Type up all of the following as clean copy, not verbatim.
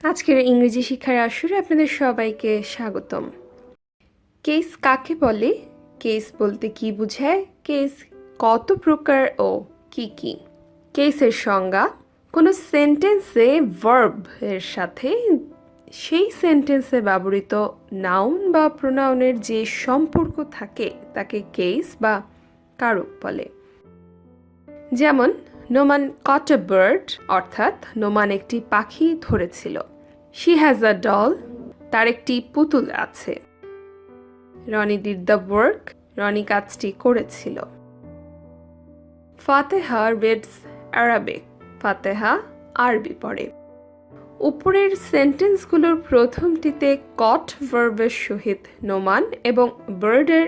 আজকের ইংরেজি শিক্ষার আসরে আপনাদের সবাইকে স্বাগতম। কেস কাকে বলে? কেস বলতে কি বোঝায়? কেস কত প্রকার ও কি কি? কেসের সংজ্ঞা: কোনো সেন্টেন্সে ভার্ব এর সাথে সেই সেন্টেন্সে ব্যবহৃত নাউন বা প্রোনাউনের যে সম্পর্ক থাকে তাকে কেস বা কারক বলে। যেমন নোমান কট আ বার্ড, অর্থাৎ নোমান একটি পাখি ধরেছিল। শি হ্যাজ আ ডল, তার একটি পুতুল আছে। Roni did the work, Roni কাজটি করেছিল। ফাতেহা রিডস অ্যারাবিক, ফাতেহা আরবি পড়ে। উপরের সেন্টেন্সগুলোর প্রথমটিতে কট ভার্বের সহিত নোমান এবং বার্ডের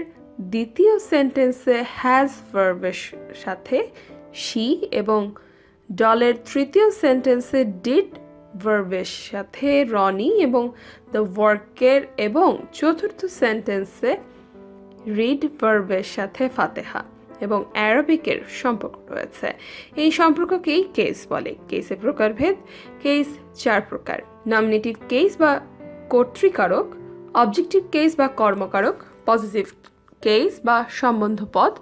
দ্বিতীয় সেন্টেন্সে হ্যাজ ভার্বের সাথে শি এবং ডলের তৃতীয় সেন্টেন্সে ডিড ভার্বের সাথে রনি এবং দ্য ওয়ার্কের এবং চতুর্থ সেন্টেন্সে রিড ভার্বের সাথে ফাতেহা এবং অ্যারাবিকের সম্পর্ক রয়েছে। এই সম্পর্ককেই কেস বলে। কেসের প্রকারভেদ: কেস 4 প্রকার: নমিনেটিভ কেস বা কর্তৃকারক, অবজেক্টিভ কেস বা কর্মকারক, পজিটিভ কেস বা সম্বন্ধ পদ,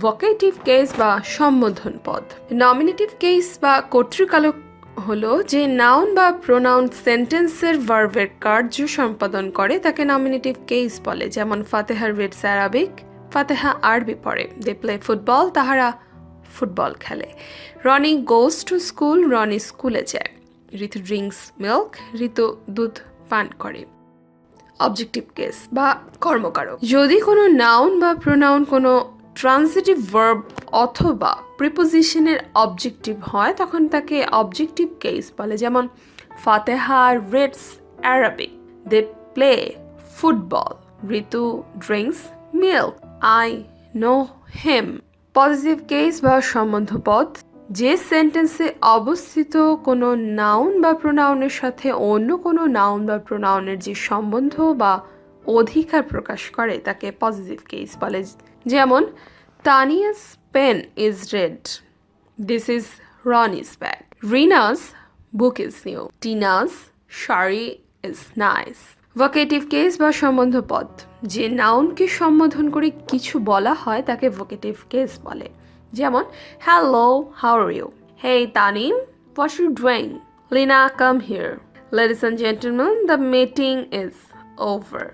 ভোকেটিভ কেস বা সম্বোধন পদ। নমিনেটিভ কেস বা কর্তৃকারক হলো যে নাউন বা প্রোনাউন সেন্টেন্সের ভার্বের কার্য সম্পাদন করে তাকে নমিনেটিভ কেস বলে। যেমন ফাতেহা রিডস অ্যারাবিক, ফাতেহা আরবি পড়ে। দে প্লে ফুটবল, তাহারা ফুটবল খেলে। Roni goes to school, Roni স্কুলে যায়। ঋতু ড্রিঙ্কস মিল্ক, ঋতু দুধ পান করে। অবজেক্টিভ কেস বা কর্মকারক: যদি কোনো নাউন বা প্রোনাউন কোনো ট্রান্সিটিভ ভার্ব অথবা প্রিপোজিশনের অবজেক্টিভ হয় তখন তাকে অবজেক্টিভ কেস বলে। যেমন Fateha reads Arabic, they play football, Ritu drinks milk, I know him. Positive case বা সম্বন্ধ পদ: যে সেন্টেন্সে অবস্থিত কোনো নাউন বা প্রোনাউনের সাথে অন্য কোনো নাউন বা প্রোনাউনের যে সম্বন্ধ বা অধিকার প্রকাশ করে তাকে পজিটিভ কেস বলে। যেমন Tania's pen is red, this is Roni's bag. Rina's book is new, Tina's sari is nice. Vocative case বা সম্বন্ধ পদ: যে নাউনকে সম্বোধন করে কিছু বলা হয় তাকে ভোকেটিভ কেস বলে। যেমন hello, how are you? Hey Tanim, what you doing? Lina, come here. Ladies and gentlemen, the meeting is over.